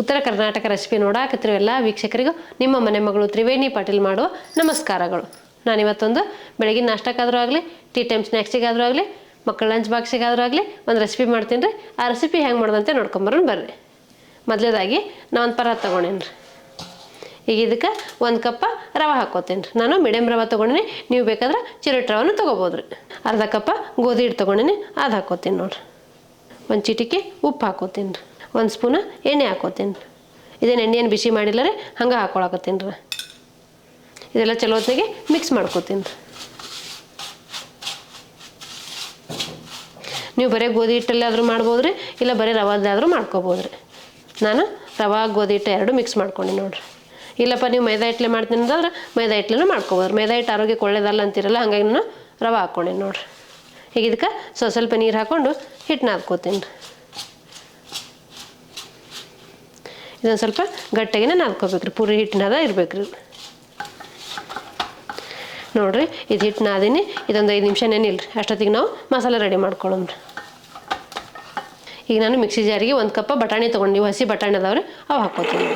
ಉತ್ತರ ಕರ್ನಾಟಕ ರೆಸಿಪಿ ನೋಡಾಕತ್ತಿರೋ ಎಲ್ಲ ವೀಕ್ಷಕರಿಗೂ ನಿಮ್ಮ ಮನೆ ಮಗಳು ತ್ರಿವೇಣಿ ಪಾಟೀಲ್ ಮಾಡುವ ನಮಸ್ಕಾರಗಳು. ನಾನಿವತ್ತೊಂದು ಬೆಳಗಿನ ನಾಷ್ಟಕ್ಕಾದರೂ ಆಗಲಿ, ಟೀ ಟೈಮ್ ಸ್ನ್ಯಾಕ್ಸಿಗಾದರೂ ಆಗಲಿ, ಮಕ್ಕಳ ಲಂಚ್ ಬಾಕ್ಸಿಗಾದರೂ ಆಗಲಿ ಒಂದು ರೆಸಿಪಿ ಮಾಡ್ತೀನಿ ರೀ. ಆ ರೆಸಿಪಿ ಹೆಂಗೆ ಮಾಡೋದಂತೆ ನೋಡ್ಕೊಂಬರೋಣ ಬರ್ರಿ. ಮೊದಲೇದಾಗಿ ನಾನು ಒಂದು ಪರಾತ್ ತೊಗೊಂಡೇನಿ ರೀ. ಈಗ ಇದಕ್ಕೆ 1 ಕಪ್ ರವೆ ಹಾಕ್ಕೋತೀನಿ ರೀ. ನಾನು ಮೀಡಿಯಮ್ ರವೆ ತೊಗೊಂಡಿನಿ, ನೀವು ಬೇಕಾದ್ರೆ ಚಿರೋಟಿ ರವೆನೂ ತೊಗೋಬೋದು ರೀ. ಅರ್ಧ ಕಪ್ ಗೋಧಿ ಹಿಟ್ಟು ತೊಗೊಂಡಿನಿ, ಅದು ಹಾಕ್ಕೋತೀನಿ ನೋಡಿರಿ. 1 ಚಿಟಿಕೆ ಉಪ್ಪು ಹಾಕ್ಕೋತೀನಿ ರೀ. 1 ಸ್ಪೂನ್ ಎಣ್ಣೆ ಹಾಕ್ಕೋತೀನಿ ರೀ. ಇದೇನು ಎಣ್ಣೆಯನ್ನು ಬಿಸಿ ಮಾಡಿಲ್ಲ ರೀ, ಹಂಗೆ ಹಾಕ್ಕೊಳಕತ್ತೀನಿ ರೀ. ಇದೆಲ್ಲ ಚಲೋ ಹೊತ್ತಿಗೆ ಮಿಕ್ಸ್ ಮಾಡ್ಕೋತೀನಿ ರೀ. ನೀವು ಬರೀ ಗೋಧಿ ಹಿಟ್ಟಲ್ಲಾದರೂ ಮಾಡ್ಬೋದು ರೀ, ಇಲ್ಲ ಬರೀ ರವಾದಾದರೂ ಮಾಡ್ಕೋಬೋದು ರೀ. ನಾನು ರವೆ ಗೋಧಿ ಹಿಟ್ಟು ಎರಡು ಮಿಕ್ಸ್ ಮಾಡ್ಕೊಂಡು ನೋಡಿರಿ. ಇಲ್ಲಪ್ಪ ನೀವು ಮೈದಾ ಹಿಟ್ಲೆ ಮಾಡ್ತೀನಿ ಅಂತಂದ್ರೆ ಮೈದಾ ಹಿಟ್ಲೂ ಮಾಡ್ಕೋಬೋದು. ಮೈದಾ ಹಿಟ್ಟು ಆರೋಗ್ಯಕ್ಕೆ ಒಳ್ಳೇದಲ್ಲ ಅಂತಿರಲ್ಲ, ಹಾಗಾಗಿ ನಾನು ರವೆ ಹಾಕ್ಕೊಂಡೇನಿ ನೋಡಿರಿ. ಈಗ ಇದಕ್ಕೆ ಸ್ವಲ್ಪ ನೀರು ಹಾಕ್ಕೊಂಡು ಹಿಟ್ಟನ್ನ ಹಾಕ್ಕೋತೀನಿ ರೀ. ಇದೊಂದು ಸ್ವಲ್ಪ ಗಟ್ಟಿಗೆ ನಾದ್ಕೋಬೇಕು ರೀ, ಪೂರಿ ಹಿಟ್ಟಿನಾದ ಇರ್ಬೇಕು ರೀ. ನೋಡಿರಿ, ಇದು ಹಿಟ್ಟು ನಾದಿನಿ. ಇದೊಂದು 5 ನಿಮಿಷ ನೆನಿಲ್ಲ ರೀ. ಅಷ್ಟೊತ್ತಿಗೆ ನಾವು ಮಸಾಲೆ ರೆಡಿ ಮಾಡ್ಕೊಳ್ಳೋಣ ರೀ. ಈಗ ನಾನು ಮಿಕ್ಸಿ ಜಾರಿಗೆ 1 ಕಪ್ ಬಟಾಣಿ ತೊಗೊಂಡು, ನೀವು ಹಸಿ ಬಟಾಣಿ ಅದಾವ್ರಿ ಅವು ಹಾಕ್ಕೋತೀನಿ.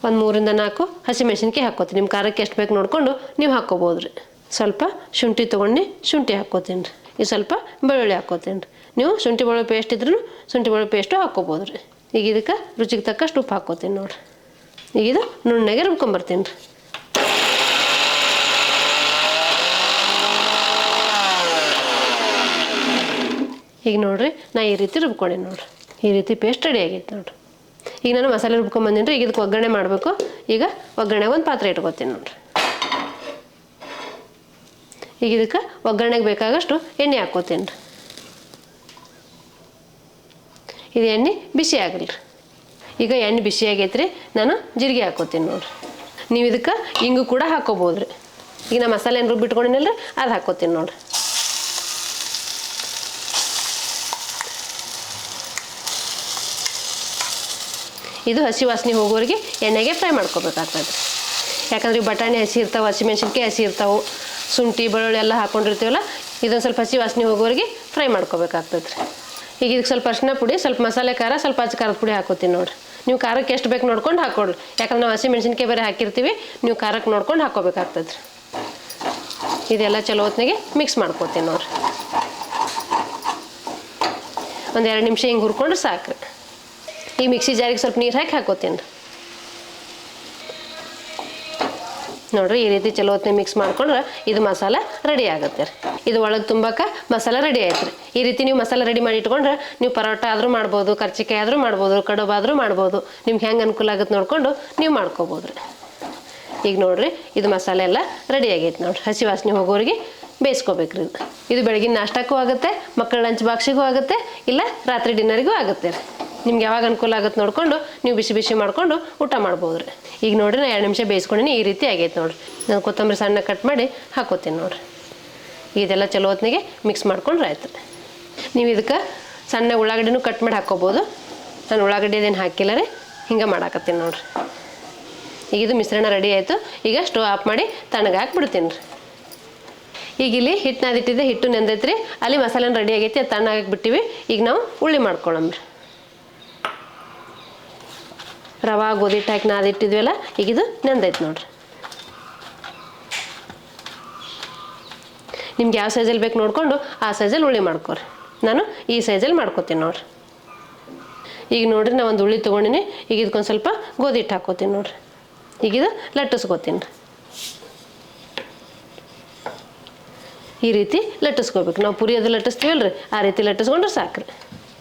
1 3 ರಿಂದ 4 ಹಸಿ ಮೆಣಸಿನ್ಕಾಯಿ ಹಾಕ್ಕೋತೀನಿ. ನಿಮ್ಮ ಖಾರಕ್ಕೆ ಎಷ್ಟು ಬೇಕು ನೋಡಿಕೊಂಡು ನೀವು ಹಾಕ್ಕೋಬೋದು ರೀ. ಸ್ವಲ್ಪ ಶುಂಠಿ ತೊಗೊಂಡು ಶುಂಠಿ ಹಾಕ್ಕೋತೀನಿ ರೀ. ಈಗ ಸ್ವಲ್ಪ ಬೆಳ್ಳುಳ್ಳಿ ಹಾಕ್ಕೋತೀನಿ ರೀ. ನೀವು ಶುಂಠಿ ಬೆಳ್ಳುಳ್ಳಿ ಪೇಸ್ಟ್ ಇದ್ರೂ ಶುಂಠಿ ಬೆಳ್ಳುಳ್ಳಿ ಪೇಸ್ಟು ಹಾಕ್ಕೋಬೋದು ರೀ. ಈಗ ಇದಕ್ಕೆ ರುಚಿಗೆ ತಕ್ಕಷ್ಟು ಉಪ್ಪು ಹಾಕ್ಕೋತೀನಿ ನೋಡಿರಿ. ಈಗ ಇದು ನುಣ್ಣಗೆ ರುಬ್ಕೊಂಬರ್ತೀನಿ ರೀ. ಈಗ ನೋಡಿರಿ, ನಾ ಈ ರೀತಿ ರುಬ್ಕೊಂಡೇನಿ ನೋಡಿರಿ. ಈ ರೀತಿ ಪೇಸ್ಟ್ ರೆಡಿ ಆಗೈತೆ ನೋಡಿರಿ. ಈಗ ನಾನು ಮಸಾಲೆ ರುಬ್ಕೊಂಬಂದಿನಿ ರೀ. ಈಗ ಇದಕ್ಕೆ ಒಗ್ಗರಣೆ ಮಾಡಬೇಕು. ಈಗ ಒಗ್ಗರಣೆಗೆ ಒಂದು ಪಾತ್ರೆ ಇಟ್ಕೋತೀನಿ ನೋಡಿರಿ. ಈಗ ಇದಕ್ಕೆ ಒಗ್ಗರಣೆಗೆ ಬೇಕಾಗಷ್ಟು ಎಣ್ಣೆ ಹಾಕ್ಕೋತೀನಿ ರೀ. ಇದು ಎಣ್ಣೆ ಬಿಸಿ ಆಗಲಿ ರೀ. ಈಗ ಎಣ್ಣೆ ಬಿಸಿ ಆಗೈತೆ ರೀ. ನಾನು ಜೀರಿಗೆ ಹಾಕ್ಕೋತೀನಿ ನೋಡಿರಿ. ನೀವು ಇದಕ್ಕೆ ಇಂಗು ಕೂಡ ಹಾಕ್ಕೋಬೋದು ರೀ. ಈಗ ನಾ ಮಸಾಲೆ ಏನು ರುಬ್ಬಿಟ್ಕೊಂಡಿನಲ್ಲ ರೀ, ಅದು ಹಾಕ್ಕೋತೀನಿ ನೋಡಿರಿ. ಇದು ಹಸಿ ವಾಸನೆ ಹೋಗೋರಿಗೆ ಎಣ್ಣೆಗೆ ಫ್ರೈ ಮಾಡ್ಕೋಬೇಕಾಗ್ತದೆ. ಯಾಕಂದ್ರೆ ಬಟಾಣಿ ಹಸಿ ಇರ್ತಾವೆ, ಹಸಿಮೆಣ್ಸಿನ್ಕಾಯಿ ಹಸಿ ಇರ್ತಾವೆ, ಶುಂಠಿ ಬೆಳ್ಳುಳ್ಳಿ ಎಲ್ಲ ಹಾಕ್ಕೊಂಡಿರ್ತೀವಲ್ಲ, ಇದೊಂದು ಸ್ವಲ್ಪ ಹಸಿ ವಾಸನೆ ಹೋಗೋರಿಗೆ ಫ್ರೈ ಮಾಡ್ಕೋಬೇಕಾಗ್ತದೆ ರೀ. ಈಗ ಇದಕ್ಕೆ ಸ್ವಲ್ಪ ಅರಿಶಿನ ಪುಡಿ, ಸ್ವಲ್ಪ ಮಸಾಲೆ ಖಾರ, ಸ್ವಲ್ಪ ಅಚ್ಚ ಖಾರದ ಪುಡಿ ಹಾಕೋತೀನಿ ನೋಡಿರಿ. ನೀವು ಖಾರಕ್ಕೆ ಎಷ್ಟು ಬೇಕು ನೋಡ್ಕೊಂಡು ಹಾಕ್ಕೊಡ್ರಿ. ಯಾಕಂದ್ರೆ ನಾವು ಹಸಿಮೆಣ್ಸಿನ್ಕಾಯಿ ಬೇರೆ ಹಾಕಿರ್ತೀವಿ, ನೀವು ಖಾರಕ್ಕೆ ನೋಡ್ಕೊಂಡು ಹಾಕ್ಕೋಬೇಕಾಗ್ತದೆ ರೀ. ಇದೆಲ್ಲ ಚಲೋ ಹೊತ್ತಿಗೆ ಮಿಕ್ಸ್ ಮಾಡ್ಕೋತೀನಿ ನೋಡಿರಿ. ಒಂದು 2 ನಿಮಿಷ ಹಿಂಗೆ ಹುರ್ಕೊಂಡ್ರೆ ಸಾಕು ರೀ. ಈ ಮಿಕ್ಸಿ ಜಾರಿಗೆ ಸ್ವಲ್ಪ ನೀರು ಹಾಕೋತೀನಿ ರೀ. ನೋಡಿರಿ, ಈ ರೀತಿ ಚಲೋ ಹೊತ್ತಿಗೆ ಮಿಕ್ಸ್ ಮಾಡ್ಕೊಂಡ್ರೆ ಇದು ಮಸಾಲ ರೆಡಿ ಆಗುತ್ತೆ ರೀ. ಇದು ಒಳಗೆ ತುಂಬಕ್ಕೆ ಮಸಾಲ ರೆಡಿ ಆಯ್ತು ರೀ. ಈ ರೀತಿ ನೀವು ಮಸಾಲ ರೆಡಿ ಮಾಡಿ ಇಟ್ಕೊಂಡ್ರೆ ನೀವು ಪರೋಟ ಆದರೂ ಮಾಡ್ಬೋದು, ಕರ್ಚಿಕಾಯಿ ಆದರೂ ಮಾಡ್ಬೋದು, ಕಡುಬು ಆದರೂ ಮಾಡ್ಬೋದು. ನಿಮ್ಗೆ ಹೆಂಗೆ ಅನುಕೂಲ ಆಗುತ್ತೆ ನೋಡ್ಕೊಂಡು ನೀವು ಮಾಡ್ಕೋಬೋದು ರೀ. ಈಗ ನೋಡಿರಿ, ಇದು ಮಸಾಲೆ ಎಲ್ಲ ರೆಡಿ ಆಗೈತೆ ನೋಡಿರಿ. ಹಸಿ ವಾಸನೆ ಹೋಗೋರಿಗೆ ಬೇಯಿಸ್ಕೋಬೇಕ್ರಿ. ಇದು ಬೆಳಗಿನ ನಾಷ್ಟಕ್ಕೂ ಆಗುತ್ತೆ, ಮಕ್ಕಳ ಲಂಚ್ ಬಾಕ್ಸಿಗೂ ಆಗುತ್ತೆ, ಇಲ್ಲ ರಾತ್ರಿ ಡಿನ್ನರಿಗೂ ಆಗುತ್ತೆ ರೀ. ನಿಮ್ಗೆ ಯಾವಾಗ ಅನುಕೂಲ ಆಗುತ್ತೆ ನೋಡಿಕೊಂಡು ನೀವು ಬಿಸಿ ಬಿಸಿ ಮಾಡಿಕೊಂಡು ಊಟ ಮಾಡ್ಬೋದು ರೀ. ಈಗ ನೋಡಿರಿ, ನಾನು 2 ನಿಮಿಷ ಬೇಯಿಸ್ಕೊಂಡಿನಿ. ಈ ರೀತಿ ಆಗೈತೆ ನೋಡಿರಿ. ನಾನು ಕೊತ್ತಂಬರಿ ಸಣ್ಣ ಕಟ್ ಮಾಡಿ ಹಾಕೋತೀನಿ ನೋಡಿರಿ. ಇದೆಲ್ಲ ಚಲೋ ಹೊತ್ತಿಗೆ ಮಿಕ್ಸ್ ಮಾಡ್ಕೊಂಡ್ರೆ ಆಯ್ತು. ನೀವು ಇದಕ್ಕೆ ಸಣ್ಣ ಉಳ್ಳಾಗಡ್ಡಿನೂ ಕಟ್ ಮಾಡಿ ಹಾಕ್ಕೋಬೋದು. ನಾನು ಉಳ್ಳಾಗಡ್ಡಿ ಅದೇನು ಹಾಕಿಲ್ಲ ರೀ, ಹಿಂಗೆ ಮಾಡಾಕತ್ತೀನಿ ನೋಡಿರಿ. ಈಗ ಇದು ಮಿಶ್ರಣ ರೆಡಿ ಆಯಿತು. ಈಗ ಸ್ಟವ್ ಆಫ್ ಮಾಡಿ ತಣ್ಣಗೆ ಹಾಕ್ಬಿಡ್ತೀನಿ ರೀ. ಈಗ ಇಲ್ಲಿ ಹಿಟ್ಟು ನಾದಿಟ್ಟಿದ್ದೆ, ಹಿಟ್ಟು ನೆಂದೈತೆ ರೀ. ಅಲ್ಲಿ ಮಸಾಲೆನ ರೆಡಿ ಆಗೈತಿ, ಅದು ತಣ್ಣಗೆ ಬಿಟ್ಟಿವಿ. ಈಗ ನಾವು ಉಳ್ಳಿ ಮಾಡ್ಕೊಳ್ಳೋಮ್ರಿ. ರವೆ ಗೋಧಿ ಹಿಟ್ಟು ಹಾಕಿ ನಾದಿಟ್ಟಿದ್ವಲ್ಲ, ಈಗ ಇದು ನೆಂದೈತೆ ನೋಡಿರಿ. ನಿಮ್ಗೆ ಯಾವ ಸೈಜಲ್ಲಿ ಬೇಕು ನೋಡಿಕೊಂಡು ಆ ಸೈಜಲ್ಲಿ ಉಳ್ಳಿ ಮಾಡ್ಕೊರಿ. ನಾನು ಈ ಸೈಜಲ್ಲಿ ಮಾಡ್ಕೊತೀನಿ ನೋಡಿರಿ. ಈಗ ನೋಡಿರಿ, ನಾನು ಒಂದು ಉಳ್ಳಿ ತೊಗೊಂಡಿನಿ. ಈಗ ಇದಕ್ಕೊಂದು ಸ್ವಲ್ಪ ಗೋಧಿ ಹಿಟ್ಟು ಹಾಕ್ಕೋತೀನಿ ನೋಡಿರಿ. ಈಗ ಇದು ಲಟ್ಟಿಸ್ಕೋತೀನಿ ರೀ. ಈ ರೀತಿ ಲಟ್ಟಿಸ್ಕೋಬೇಕು. ನಾವು ಪುರಿ ಅದು ಲಟ್ಟಿಸ್ತೀವಲ್ಲ ರೀ, ಆ ರೀತಿ ಲಟ್ಟಿಸ್ಕೊಂಡ್ರೆ ಸಾಕ್ರಿ.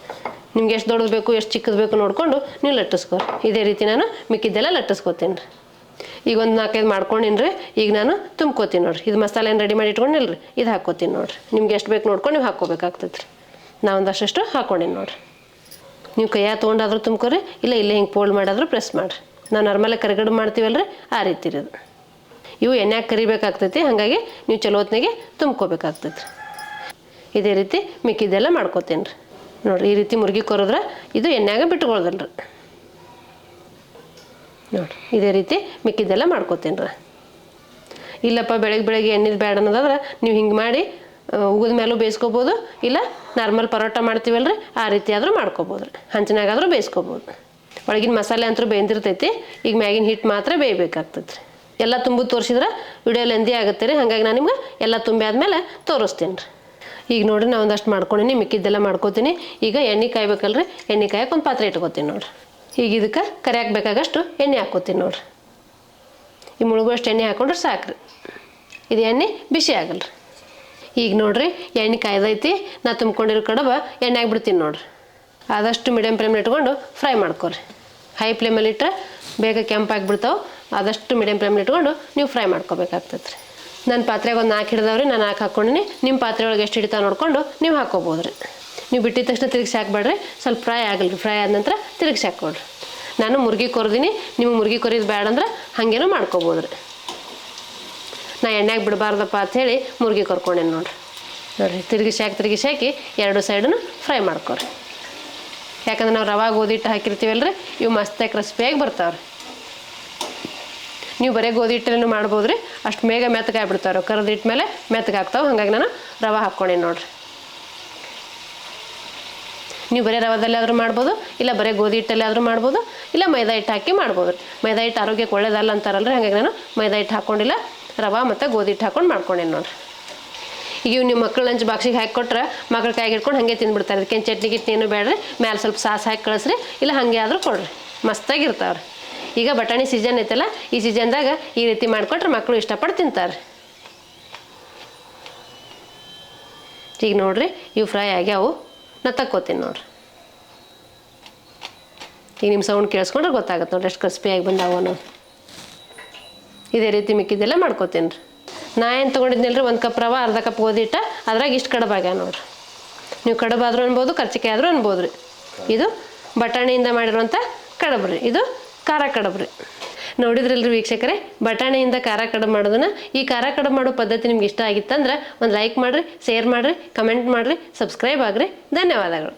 ನಿಮ್ಗೆ ಎಷ್ಟು ದೊಡ್ಡದು ಬೇಕು, ಎಷ್ಟು ಚಿಕ್ಕದು ಬೇಕು ನೋಡಿಕೊಂಡು ನೀವು ಲಟ್ಟಿಸ್ಕೊರಿ. ಇದೇ ರೀತಿ ನಾನು ಮಿಕ್ಕಿದ್ದೆಲ್ಲ ಲಟ್ಟಿಸ್ಕೋತೀನಿ ರೀ. ಈಗ ಒಂದು 4-5 ಮಾಡ್ಕೊಂಡಿನಿ ರೀ. ಈಗ ನಾನು ತುಂಬ್ಕೋತೀನಿ ನೋಡಿರಿ. ಇದು ಮಸಾಲೆ ಏನು ರೆಡಿ ಮಾಡಿ ಇಟ್ಕೊಂಡಿಲ್ಲ ರೀ, ಇದು ಹಾಕ್ಕೋತೀನಿ ನೋಡಿರಿ. ನಿಮ್ಗೆ ಎಷ್ಟು ಬೇಕು ನೋಡ್ಕೊಂಡು ನೀವು ಹಾಕ್ಕೋಬೇಕಾಗ್ತದೆ ರೀ. ನಾ ಒಂದಷ್ಟು ಹಾಕ್ಕೊಂಡಿನಿ ನೋಡಿರಿ. ನೀವು ಕೈಯಾಗ ತೊಗೊಂಡಾದ್ರೂ ತುಂಬ್ಕೊರಿ, ಇಲ್ಲ ಇಲ್ಲೇ ಹಿಂಗೆ ಫೋಲ್ಡ್ ಮಾಡಾದರೂ ಪ್ರೆಸ್ ಮಾಡಿರಿ. ನಾವು ನಾರ್ಮಲಾಗಿ ಕರಿಗಡುಬು ಮಾಡ್ತೀವಲ್ಲ ರೀ, ಆ ರೀತಿ ಇರೋದು. ಇವು ಎಣ್ಣೆಗೆ ಕರಿಬೇಕಾಗ್ತೈತಿ, ಹಾಗಾಗಿ ನೀವು ಚಲೋ ಹೊತ್ತಿಗೆ ತುಂಬ್ಕೋಬೇಕಾಗ್ತೈತಿ. ಇದೇ ರೀತಿ ಮಿಕ್ಕಿದ್ದೆಲ್ಲ ಮಾಡ್ಕೋತೀನಿ ರೀ. ನೋಡಿರಿ, ಈ ರೀತಿ ಮುರುಗಿ ಕೊರಿದ್ರೆ ಇದು ಎಣ್ಣೆಯಾಗ ಬಿಟ್ಕೊಳ್ದಲ್ರಿ. ನೋಡಿರಿ, ಇದೇ ರೀತಿ ಮಿಕ್ಕಿದ್ದೆಲ್ಲ ಮಾಡ್ಕೋತೀನಿ ರೀ. ಇಲ್ಲಪ್ಪ ಬೆಳಗ್ಗೆ ಎಣ್ಣೆ ಬೇಡ ಅನ್ನೋದಾದ್ರೆ ನೀವು ಹಿಂಗೆ ಮಾಡಿ ಉಗಿದ ಮೇಲೂ ಬೇಯಿಸ್ಕೋಬೋದು, ಇಲ್ಲ ನಾರ್ಮಲ್ ಪರೋಟ ಮಾಡ್ತೀವಲ್ರಿ ಆ ರೀತಿ ಆದರೂ ಮಾಡ್ಕೊಬೋದು ರೀ. ಹಂಚಿನಾಗಾದರೂ ಬೇಯಿಸ್ಕೊಬೋದು. ಒಳಗಿನ ಮಸಾಲೆ ಅಂತೂ ಬೇಯ್ದಿರ್ತೈತಿ. ಈಗ ಮ್ಯಾಗಿನ ಹಿಟ್ಟು ಮಾತ್ರ ಬೇಯಬೇಕಾಗ್ತೈತೆ ರೀ. ಎಲ್ಲ ತುಂಬ ತೋರಿಸಿದ್ರೆ ವಿಡಿಯೋ ಲೆಂದಿ ಆಗುತ್ತೆ ರೀ. ಹಾಗಾಗಿ ನಾನು ನಿಮ್ಗೆ ಎಲ್ಲ ತುಂಬಿ ಆದಮೇಲೆ ತೋರಿಸ್ತೀನಿ ರೀ. ಈಗ ನೋಡಿರಿ ನಾನು ಒಂದಷ್ಟು ಮಾಡ್ಕೊಂಡಿನಿ, ಮಿಕ್ಕಿದ್ದೆಲ್ಲ ಮಾಡ್ಕೋತೀನಿ. ಈಗ ಎಣ್ಣೆ ಕಾಯ್ಬೇಕಲ್ರಿ, ಎಣ್ಣೆ ಕಾಯಕ್ಕೆ ಒಂದು ಪಾತ್ರೆ ಇಟ್ಕೋತೀನಿ ನೋಡಿರಿ. ಈಗ ಇದಕ್ಕೆ ಕರಿಯಾಕೆ ಬೇಕಾಗಷ್ಟು ಎಣ್ಣೆ ಹಾಕ್ಕೋತೀನಿ ನೋಡಿರಿ. ಈ ಮುಳುಗುವಷ್ಟು ಎಣ್ಣೆ ಹಾಕ್ಕೊಂಡ್ರೆ ಸಾಕ್ರಿ. ಇದು ಎಣ್ಣೆ ಬಿಸಿ ಆಗಲ್ಲ ರೀ. ಈಗ ನೋಡಿರಿ ಎಣ್ಣೆ ಕಾಯ್ದೈತಿ. ನಾ ತುಂಬ್ಕೊಂಡಿರೋ ಕಡುಬು ಎಣ್ಣೆ ಹಾಕ್ಬಿಡ್ತೀನಿ ನೋಡಿರಿ. ಆದಷ್ಟು ಮೀಡಿಯಮ್ ಫ್ಲೇಮಲ್ಲಿ ಇಟ್ಕೊಂಡು ಫ್ರೈ ಮಾಡ್ಕೊರಿ. ಹೈ ಫ್ಲೇಮಲ್ಲಿ ಇಟ್ಟರೆ ಬೇಗ ಕೆಂಪಾಗಿಬಿಡ್ತಾವೆ. ಆದಷ್ಟು ಮೀಡಿಯಮ್ ಫ್ಲೇಮಲ್ಲಿ ಇಟ್ಕೊಂಡು ನೀವು ಫ್ರೈ ಮಾಡ್ಕೋಬೇಕಾಗ್ತದೆ ರೀ. ನನ್ನ ಪಾತ್ರೆಗೆ ಒಂದು 4 ಹಿಡ್ದಾವ್ರಿ, ನಾನು 4 ಹಾಕ್ಕೊಂಡಿನಿ. ನಿಮ್ಮ ಪಾತ್ರೆ ಒಳಗೆ ಎಷ್ಟು ಹಿಡಿತಾವೆ ನೋಡ್ಕೊಂಡು ನೀವು ಹಾಕ್ಕೋಬೋದು ರೀ. ನೀವು ಬಿಟ್ಟಿದ ತಕ್ಷಣ ತಿರುಗಿಸಿ ಹಾಕ್ಬೇಡ್ರಿ, ಸ್ವಲ್ಪ ಫ್ರೈ ಆಗಲ್ಲ ರೀ. ಫ್ರೈ ಆದ ನಂತರ ತಿರುಗಿಸಿ ಹಾಕ್ಕೊಡ್ರಿ. ನಾನು ಮುರ್ಗಿ ಕೊರ್ದೀನಿ, ನಿಮಗೆ ಮುರ್ಗಿ ಕೊರಿದು ಬೇಡ ಅಂದ್ರೆ ಹಾಗೇನೂ ಮಾಡ್ಕೋಬೋದು ರೀ. ನಾ ಎಣ್ಣೆಗೆ ಬಿಡಬಾರ್ದಪ್ಪ ಅಂಥೇಳಿ ಮುರ್ಗಿ ಕೊರ್ಕೊಂಡೇನಿ ನೋಡಿರಿ. ತಿರುಗಿಸಿ ಹಾಕಿ 2 ಸೈಡನ್ನು ಫ್ರೈ ಮಾಡ್ಕೊರಿ. ಯಾಕಂದ್ರೆ ನಾವು ರವೆ ಗೋಧಿ ಹಿಟ್ಟು ಹಾಕಿರ್ತೀವಲ್ರಿ, ಇವು ಮಸ್ತಾಗಿ ಕ್ರಿಸ್ಪಿಯಾಗಿ ಬರ್ತಾವೆ ರೀ. ನೀವು ಬರೀ ಗೋಧಿ ಹಿಟ್ಟನ್ನು ಮಾಡ್ಬೋದು ರೀ. ಅಷ್ಟು ಬೇಗ ಮೆತ್ತಗಾಗ್ಬಿಡ್ತಾವೆ. ಕರ್ದು ಹಿಟ್ಟು ಮೇಲೆ ಮೆತ್ತಗಾಗ್ತಾವೆ. ಹಾಗಾಗಿ ನಾನು ರವೆ ಹಾಕ್ಕೊಂಡೇನಿ ನೋಡಿರಿ. ನೀವು ಬರೀ ರವದಲ್ಲಿ ಆದರೂ ಮಾಡ್ಬೋದು, ಇಲ್ಲ ಬರೀ ಗೋಧಿ ಹಿಟ್ಟಲ್ಲಿ ಆದರೂ ಮಾಡ್ಬೋದು, ಇಲ್ಲ ಮೈದಾ ಹಿಟ್ಟು ಹಾಕಿ ಮಾಡ್ಬೋದು ರೀ. ಮೈದಾ ಹಿಟ್ಟು ಆರೋಗ್ಯಕ್ಕೆ ಒಳ್ಳೇದಲ್ಲ ಅಂತಾರಲ್ರಿ, ಹಾಗಾಗಿ ನಾನು ಮೈದಾ ಹಿಟ್ಟು ಹಾಕ್ಕೊಂಡಿಲ್ಲ, ರವೆ ಮತ್ತು ಗೋಧಿ ಹಿಟ್ಟು ಹಾಕ್ಕೊಂಡು ಮಾಡ್ಕೊಂಡೇನಿ ನೋಡಿರಿ. ಈಗ ಇವು ನಿಮ್ಮ ಮಕ್ಕಳು ಲಂಚ್ ಬಾಕ್ಸಿಗೆ ಹಾಕಿ ಕೊಟ್ರೆ ಮಕ್ಳು ಕೈಗೆ ಇಟ್ಕೊಂಡು ಹಾಗೆ ತಿಂದ್ಬಿಡ್ತಾರೆ. ಅದಕ್ಕೇನು ಚಟ್ನಿ ಗಿಟ್ನಿ ಏನು ಬೇಡ್ರಿ, ಮೇಲೆ ಸ್ವಲ್ಪ ಸಾಸ್ ಹಾಕಿ ಕಳಿಸ್ರಿ, ಇಲ್ಲ ಹಾಗೆ ಆದರೂ ಕೊಡ್ರಿ, ಮಸ್ತಾಗಿರ್ತಾವ್ರಿ. ಈಗ ಬಟಾಣಿ ಸೀಸನ್ ಐತಲ್ಲ, ಈ ಸೀಸನ್ದಾಗ ಈ ರೀತಿ ಮಾಡಿಕೊಟ್ರೆ ಮಕ್ಕಳು ಇಷ್ಟಪಟ್ಟು ತಿಂತಾರೆ. ಈಗ ನೋಡಿರಿ ಇವು ಫ್ರೈ ಆಗ್ಯಾವು. ನಾ ತಕ್ಕೋತೀನಿ ನೋಡಿರಿ. ಈಗ ನಿಮ್ಮ ಸೌಂಡ್ ಕೇಳಿಸ್ಕೊಂಡ್ರೆ ಗೊತ್ತಾಗುತ್ತೆ ನೋಡಿರಿ ಎಷ್ಟು ಕ್ರಿಸ್ಪಿಯಾಗಿ ಬಂದಾವು ಅನ್ನೋದು. ಇದೇ ರೀತಿ ಮಿಕ್ಕಿದ್ದೆಲ್ಲ ಮಾಡ್ಕೋತೀನಿ ರೀ. ನಾ ಏನು ತೊಗೊಂಡಿದ್ನಿಲ್ಲ ರೀ, 1 ಕಪ್ ರವೆ, ಅರ್ಧ ಕಪ್ ಗೋಧಿ ಹಿಟ್ಟು, ಅದ್ರಾಗ ಇಷ್ಟು ಕಡುಬು ಆಗ್ಯಾವ ನೋಡಿರಿ. ನೀವು ಕಡುಬು ಆದರೂ ಅನ್ಬೋದು, ಕರ್ಚಿಕಾಯಿ ಆದರೂ ಅನ್ಬೋದು ರೀ. ಇದು ಬಟಾಣಿಯಿಂದ ಮಾಡಿರುವಂಥ ಕಡುಬು ರೀ. ಇದು ಖಾರ ಕಡುಬು ರೀ. ನೋಡಿದ್ರಲ್ರಿ ವೀಕ್ಷಕರೇ, ಬಟಾಣಿಯಿಂದ ಖಾರ ಕಡುಬು ಮಾಡೋದನ್ನ. ಈ ಖಾರ ಕಡುಬು ಮಾಡೋ ಪದ್ಧತಿ ನಿಮ್ಗೆ ಇಷ್ಟ ಆಗಿತ್ತಂದ್ರೆ ಒಂದು ಲೈಕ್ ಮಾಡಿರಿ, ಶೇರ್ ಮಾಡಿರಿ, ಕಮೆಂಟ್ ಮಾಡಿರಿ, ಸಬ್ಸ್ಕ್ರೈಬ್ ಆಗಿರಿ. ಧನ್ಯವಾದಗಳು.